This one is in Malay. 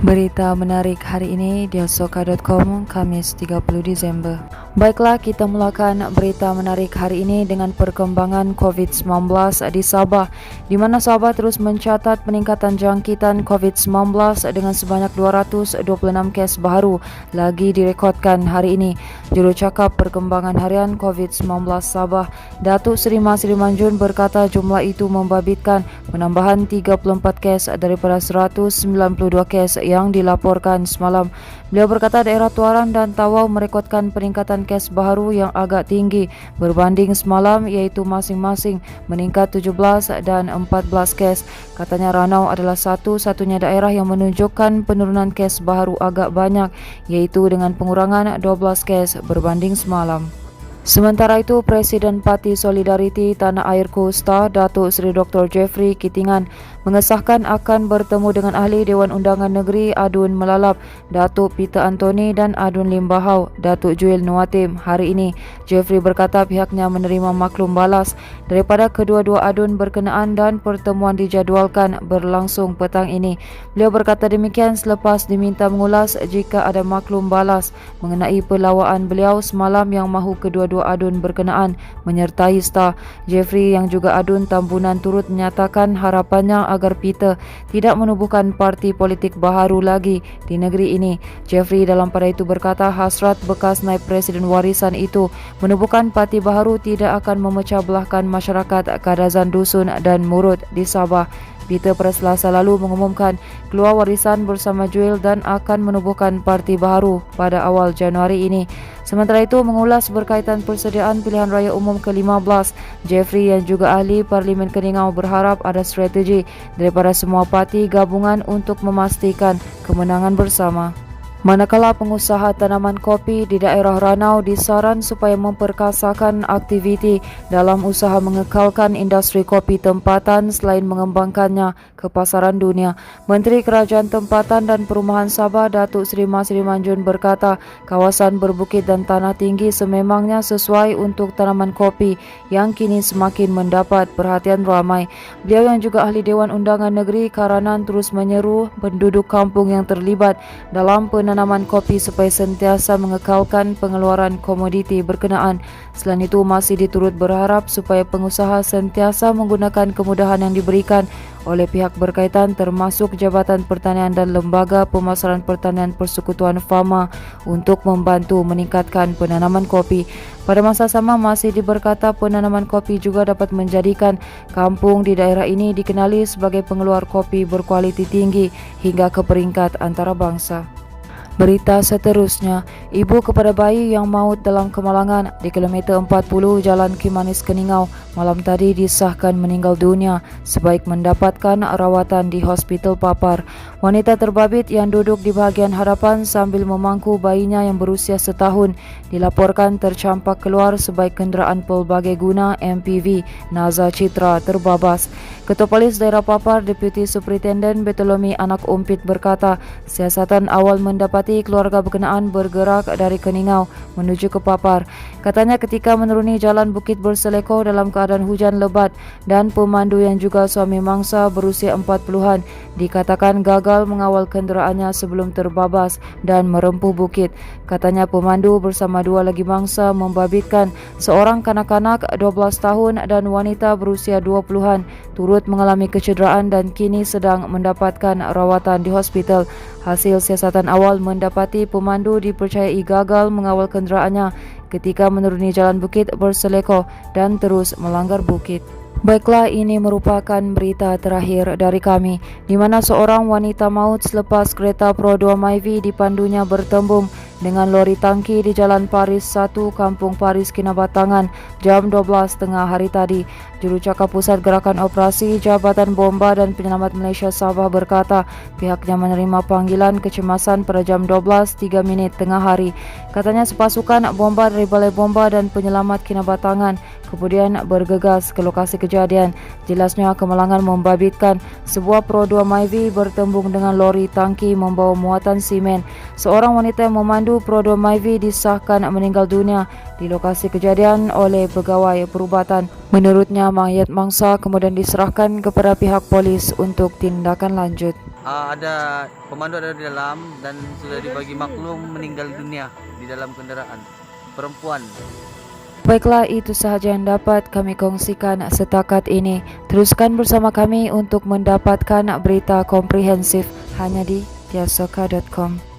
Berita menarik hari ini di asoka.com, Kamis 30 Desember. Baiklah, kita mulakan berita menarik hari ini dengan perkembangan COVID-19 di Sabah, di mana Sabah terus mencatat peningkatan jangkitan COVID-19 dengan sebanyak 226 kes baru lagi direkodkan hari ini. Jurucakap perkembangan harian COVID-19 Sabah, Datuk Seri Masri Manjun berkata jumlah itu membabitkan penambahan 34 kes daripada 192 kes yang dilaporkan semalam. Beliau berkata daerah Tuaran dan Tawau merekodkan peningkatan kes baru yang agak tinggi berbanding semalam, iaitu masing-masing meningkat 17 dan 14 kes. Katanya Ranau adalah satu-satunya daerah yang menunjukkan penurunan kes baru agak banyak, iaitu dengan pengurangan 12 kes berbanding semalam. Sementara itu, Presiden Parti Solidariti Tanah Air Kosta, Datuk Seri Dr. Jeffrey Kitingan, mengesahkan akan bertemu dengan Ahli Dewan Undangan Negeri Adun Melalap, Datuk Peter Antoni dan Adun Limbahau, Datuk Juel Nuatim hari ini. Jeffrey berkata pihaknya menerima maklum balas daripada kedua-dua adun berkenaan dan pertemuan dijadualkan berlangsung petang ini. Beliau berkata demikian selepas diminta mengulas jika ada maklum balas mengenai pelawaan beliau semalam yang mahu kedua-dua adun berkenaan menyertai STA. Jeffrey yang juga adun Tambunan turut menyatakan harapannya agar Peter tidak menubuhkan parti politik baharu lagi di negeri ini. Jeffrey dalam pada itu berkata hasrat bekas naib presiden warisan itu menubuhkan parti baharu tidak akan memecah belahkan masyarakat Kadazan Dusun dan Murut di Sabah. Peter pada Selasa lalu mengumumkan keluar warisan bersama Juel dan akan menubuhkan parti baharu pada awal Januari ini. Sementara itu, mengulas berkaitan persediaan pilihan raya umum ke-15, Jeffrey yang juga ahli Parlimen Keningau berharap ada strategi daripada semua parti gabungan untuk memastikan kemenangan bersama. Manakala pengusaha tanaman kopi di daerah Ranau disaran supaya memperkasakan aktiviti dalam usaha mengekalkan industri kopi tempatan selain mengembangkannya ke pasaran dunia. Menteri Kerajaan Tempatan dan Perumahan Sabah, Datuk Seri Masri Manjun berkata kawasan berbukit dan tanah tinggi sememangnya sesuai untuk tanaman kopi yang kini semakin mendapat perhatian ramai. Beliau yang juga ahli Dewan Undangan Negeri Karanan terus menyeru penduduk kampung yang terlibat dalam penanaman kopi supaya sentiasa mengekalkan pengeluaran komoditi berkenaan. Selain itu, masih diturut berharap supaya pengusaha sentiasa menggunakan kemudahan yang diberikan oleh pihak berkaitan termasuk Jabatan Pertanian dan Lembaga Pemasaran Pertanian Persekutuan Fama untuk membantu meningkatkan penanaman kopi. Pada masa sama masih diberkata penanaman kopi juga dapat menjadikan kampung di daerah ini dikenali sebagai pengeluar kopi berkualiti tinggi hingga ke peringkat antarabangsa. Berita seterusnya, ibu kepada bayi yang maut dalam kemalangan di kilometer 40 Jalan Kimanis Keningau malam tadi disahkan meninggal dunia sebaik mendapatkan rawatan di Hospital Papar. Wanita terbabit yang duduk di bahagian hadapan sambil memangku bayinya yang berusia setahun dilaporkan tercampak keluar sebaik kenderaan pelbagai guna MPV Naza Citra terbabas. Ketua Polis Daerah Papar, Deputi Superintenden Betolomi Anak Umpit berkata siasatan awal mendapati keluarga berkenaan bergerak dari Keningau menuju ke Papar. Katanya ketika menuruni jalan Bukit Berselekoh dalam keadaan hujan lebat dan pemandu yang juga suami mangsa berusia 40-an dikatakan gagal mengawal kenderaannya sebelum terbabas dan merempuh bukit. Katanya pemandu bersama dua lagi mangsa membabitkan seorang kanak-kanak 12 tahun dan wanita berusia 20-an turut mengalami kecederaan dan kini sedang mendapatkan rawatan di hospital. Hasil siasatan awal mendapati pemandu dipercayai gagal mengawal kenderaannya ketika menuruni jalan Bukit Berselekoh dan terus melanggar bukit. Baiklah, ini merupakan berita terakhir dari kami, di mana seorang wanita maut selepas kereta Pro 2 Myvi dipandunya bertembung dengan lori tangki di Jalan Paris 1, Kampung Paris, Kinabatangan, jam 12 tengah hari tadi. Jurucakap Pusat Gerakan Operasi Jabatan Bomba dan Penyelamat Malaysia Sabah berkata pihaknya menerima panggilan kecemasan pada jam 12.03 tengah hari. Katanya sepasukan bomba dari Balai Bomba dan Penyelamat Kinabatangan kemudian bergegas ke lokasi kejadian. Jelasnya kemalangan membabitkan sebuah Pro 2 Myvi bertembung dengan lori tangki membawa muatan simen. Seorang wanita yang memandu Pro 2 Myvi disahkan meninggal dunia di lokasi kejadian oleh pegawai perubatan. Menurutnya, mayat mangsa kemudian diserahkan kepada pihak polis untuk tindakan lanjut. Ada pemandu ada di dalam dan sudah dibagi maklum meninggal dunia di dalam kendaraan. Perempuan. Baiklah, itu sahaja yang dapat kami kongsikan setakat ini. Teruskan bersama kami untuk mendapatkan berita komprehensif hanya di tiasoka.com.